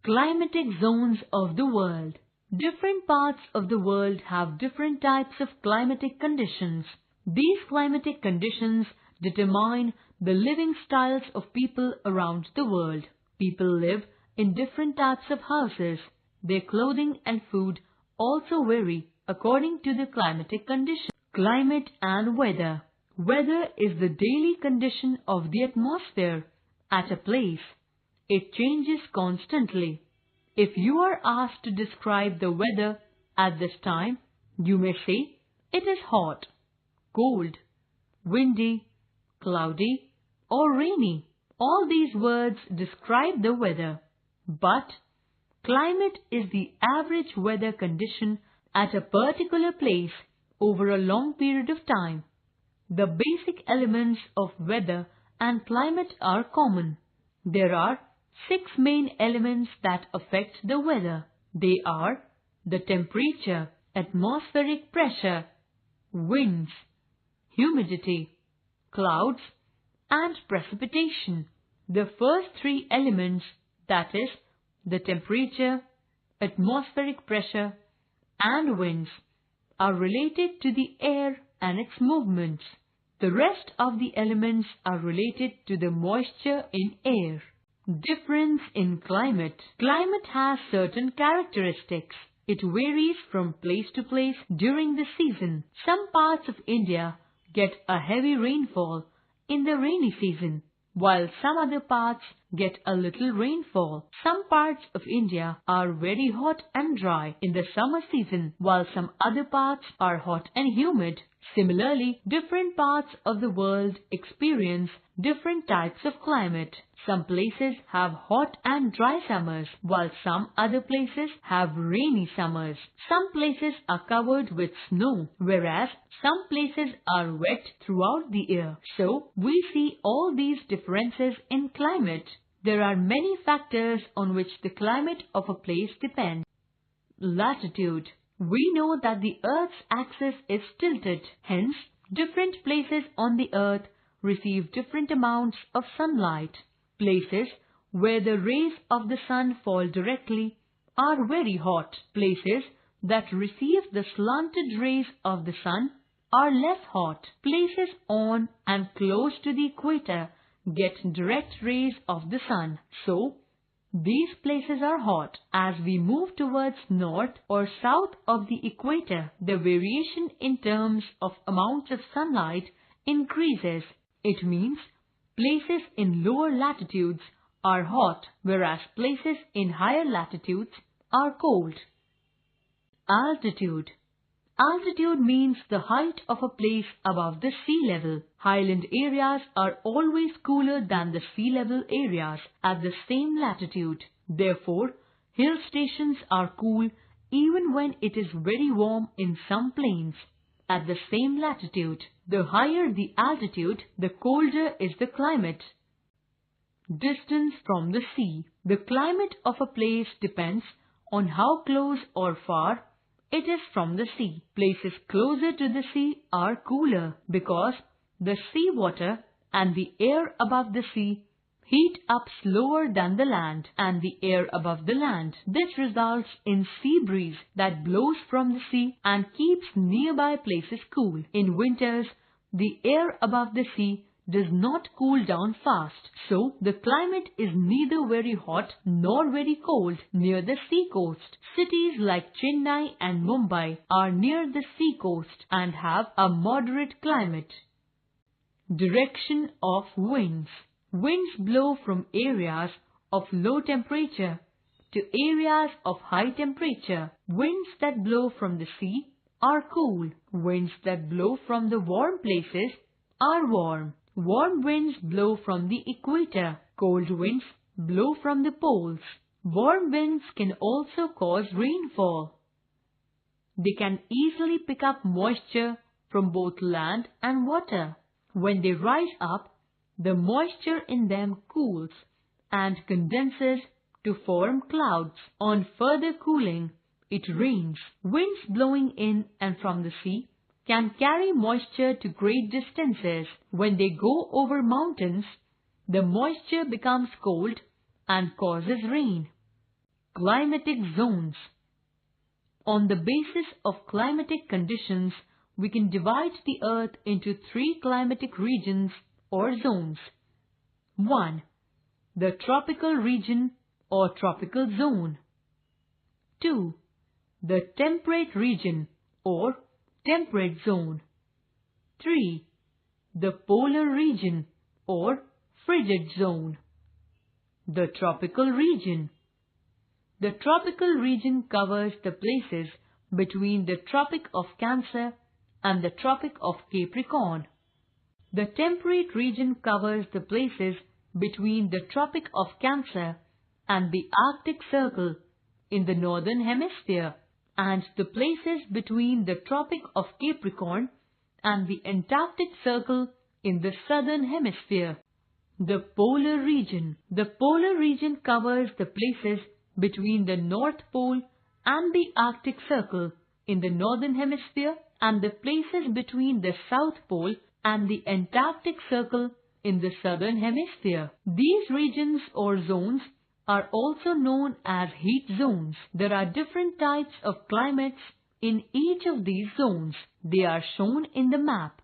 Climatic zones of the world. Different parts of the world have different types of climatic conditions. These climatic conditions determine the living styles of people around the world. People live in different types of houses. Their clothing and food also vary according to the climatic condition. Climate and weather. Weather is the daily condition of the atmosphere at a place. It changes constantly. If you are asked to describe the weather at this time, you may say it is hot, cold, windy, cloudy, or rainy. All these words describe the weather. But climate is the average weather condition at a particular place over a long period of time. The basic elements of weather and climate are common. There are 6 main elements that affect the weather. They are the temperature, atmospheric pressure, winds, humidity, clouds, and precipitation. The first 3 elements, that is, the temperature, atmospheric pressure, and winds, are related to the air and its movements. The rest of the elements are related to the moisture in air. Difference in climate. Climate has certain characteristics. It varies from place to place during the season. Some parts of India get a heavy rainfall in the rainy season, while some other parts get a little rainfall. Some parts of India are very hot and dry in the summer season, while some other parts are hot and humid. Similarly, different parts of the world experience different types of climate. Some places have hot and dry summers, while some other places have rainy summers. Some places are covered with snow, whereas some places are wet throughout the year. So, we see all these differences in climate. There are many factors on which the climate of a place depends. Latitude. We know that the Earth's axis is tilted. Hence, different places on the Earth receive different amounts of sunlight. Places where the rays of the sun fall directly are very hot. Places that receive the slanted rays of the sun are less hot. Places on and close to the equator get direct rays of the sun. So, these places are hot. As we move towards north or south of the equator, the variation in terms of amounts of sunlight increases. It means places in lower latitudes are hot, whereas places in higher latitudes are cold. Altitude. Altitude means the height of a place above the sea level. Highland areas are always cooler than the sea level areas at the same latitude. Therefore, hill stations are cool even when it is very warm in some plains at the same latitude. The higher the altitude, the colder is the climate. Distance from the sea. The climate of a place depends on how close or far it is from the sea. Places closer to the sea are cooler because the sea water and the air above the sea heat up slower than the land and the air above the land. This results in sea breeze that blows from the sea and keeps nearby places cool. In winters, the air above the sea does not cool down fast, so the climate is neither very hot nor very cold near the sea coast. Cities like Chennai and Mumbai are near the sea coast and have a moderate climate. Direction of winds. Winds blow from areas of low temperature to areas of high temperature. Winds that blow from the sea are cool. Winds that blow from the warm places are warm. Warm winds blow from the equator. Cold winds blow from the poles. Warm winds can also cause rainfall. They can easily pick up moisture from both land and water. When they rise up, the moisture in them cools and condenses to form clouds. On further cooling, it rains. Winds blowing in and from the sea can carry moisture to great distances. When they go over mountains, the moisture becomes cold and causes rain. Climatic zones. On the basis of climatic conditions, we can divide the Earth into 3 climatic regions or zones. 1. The tropical region or tropical zone. 2. The temperate region or temperate zone. 3. The polar region or frigid zone. The tropical region. The tropical region covers the places between the Tropic of Cancer and the Tropic of Capricorn. The temperate region covers the places between the Tropic of Cancer and the Arctic Circle in the Northern Hemisphere, and the places between the Tropic of Capricorn and the Antarctic Circle in the Southern Hemisphere. The polar region. The polar region covers the places between the North Pole and the Arctic Circle in the Northern Hemisphere and the places between the South Pole and the Antarctic Circle in the Southern Hemisphere. These regions or zones are also known as heat zones. There are different types of climates in each of these zones. They are shown in the map.